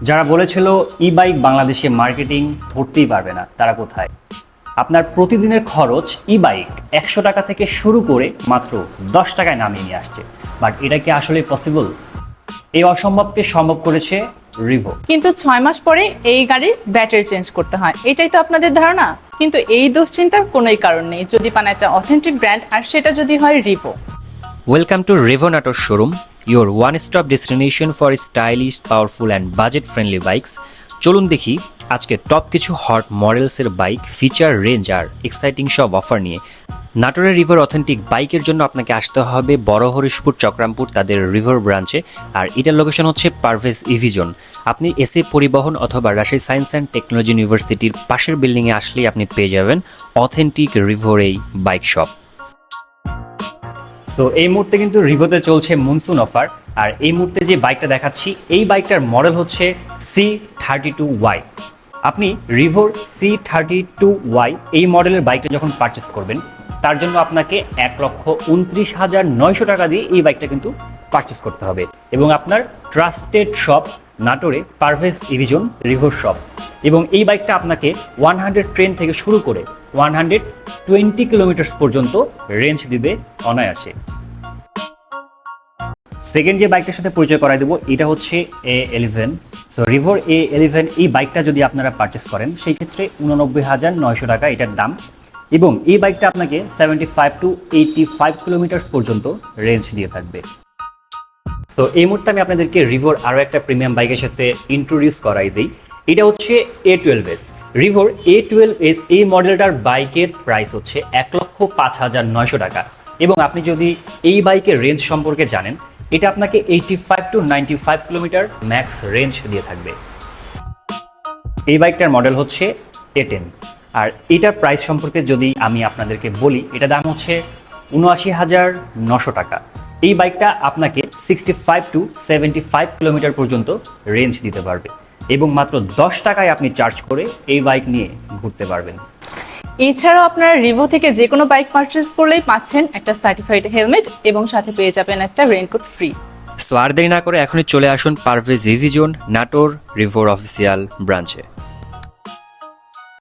যারা বলেছিল ই বাইক বাংলাদেশে মার্কেটিং ধরতেই পারবে না, তারা কোথায়? আপনার প্রতিদিনের খরচ ই বাইক 100 টাকা থেকে শুরু করে মাত্র 10 টাকায় নামিয়ে নিয়ে আসছে। বাট এটা কি আসলে পসিবল? এই অসম্ভবকে সম্ভব করেছে রিভো। কিন্তু 6 মাস পরে এই গাড়ির ব্যাটারি চেঞ্জ করতে হয়, এটাই তো আপনাদের ধারণা। কিন্তু এই দুশ্চিন্তার কোনোই কারণ নেই যদি পান একটা অথেন্টিক ব্র্যান্ড, আর সেটা যদি হয় রিভো। Welcome to Revo Nator Showroom, your one-stop destination for stylish, powerful and budget-friendly bikes. চলুন দেখি আজকে টপ কিছু হট মডেলসের বাইক, ফিচার, রেঞ্জ আর এক্সাইটিং সব অফার নিয়ে। নাটোরের রিভোর অথেন্টিক বাইকের জন্য আপনাকে আসতে হবে বড় হরিশপুর চক্রামপুর তাদের রিভোর ব্রাঞ্চে, আর এটার লোকেশন হচ্ছে পারভেজ ইভি জোন। আপনি এসএ পরিবহন অথবা রাজশাহী সায়েন্স অ্যান্ড টেকনোলজি ইউনিভার্সিটির পাশের বিল্ডিংয়ে আসলেই আপনি পেয়ে যাবেন অথেন্টিক রিভোর এই বাইক শপ। সো এই মুহূর্তে কিন্তু রিভোতে চলছে মনসুন অফার, আর এই মুহূর্তে যে বাইকটা দেখাচ্ছি এই বাইকটার মডেল হচ্ছে C32Y। আপনি রিভোর C32Y এই মডেলের বাইকটা যখন পারচেস করবেন, তার জন্য আপনাকে 1,29,900 টাকা দিয়ে এই বাইকটা কিন্তু পারচেস করতে হবে। এবং আপনার ট্রাস্টেড শপ নাটোরে পারভেজ ইভিজন রিভোর শপ। এবং এই বাইকটা আপনাকে 110 থেকে শুরু করে 120 কিলোমিটার পর্যন্ত রেঞ্জ দিবে অনায়াসে। সেকেন্ড যে বাইকটার সাথে পরিচয় করাই দেবো, এটা হচ্ছে A11। সো রিভোর A11 এই বাইকটা যদি আপনারা পারচেস করেন, সেই ক্ষেত্রে 89,900 টাকা এটার দাম। এবং এই বাইকটা আপনাকে 75 to 85 কিলোমিটার পর্যন্ত রেঞ্জ দিয়ে থাকবে। সো এই মুহূর্তে আমি আপনাদেরকে রিভোর আরও একটা প্রিমিয়াম বাইকের সাথে ইন্ট্রোডিউস করাই দিই। এটা হচ্ছে A12S। রিভোর A12S এই মডেলটার বাইকের প্রাইস হচ্ছে 1,05,900 টাকা। এবং আপনি যদি এই বাইকের রেঞ্জ সম্পর্কে জানেন, এটা আপনাকে 85 to 95 কিলোমিটার ম্যাক্স রেঞ্জ দিয়ে থাকবে। এই বাইকটার মডেল হচ্ছে A10। আর এটার প্রাইস সম্পর্কে যদি আমি আপনাদেরকে বলি, এটা দাম হচ্ছে 79,900 টাকা। এই বাইকটা আপনাকে 65 to 75 কিলোমিটার পর্যন্ত রেঞ্জ দিতে পারবে, এবং মাত্র 10 টাকায় আপনি চার্জ করে এই বাইক নিয়ে ঘুরতে পারবেন। এছাড়াও আপনারা রিভো থেকে যে কোনো বাইক পারচেস করলেই পাচ্ছেন একটা সার্টিফাইড হেলমেট, এবং সাথে পেয়ে যাবেন একটা রেইনকোট ফ্রি। সো আর দেরি না করে এখনই চলে আসুন পারভেজ ইভি জোন নাটোর রিভোর অফিসিয়াল ব্রাঞ্চে।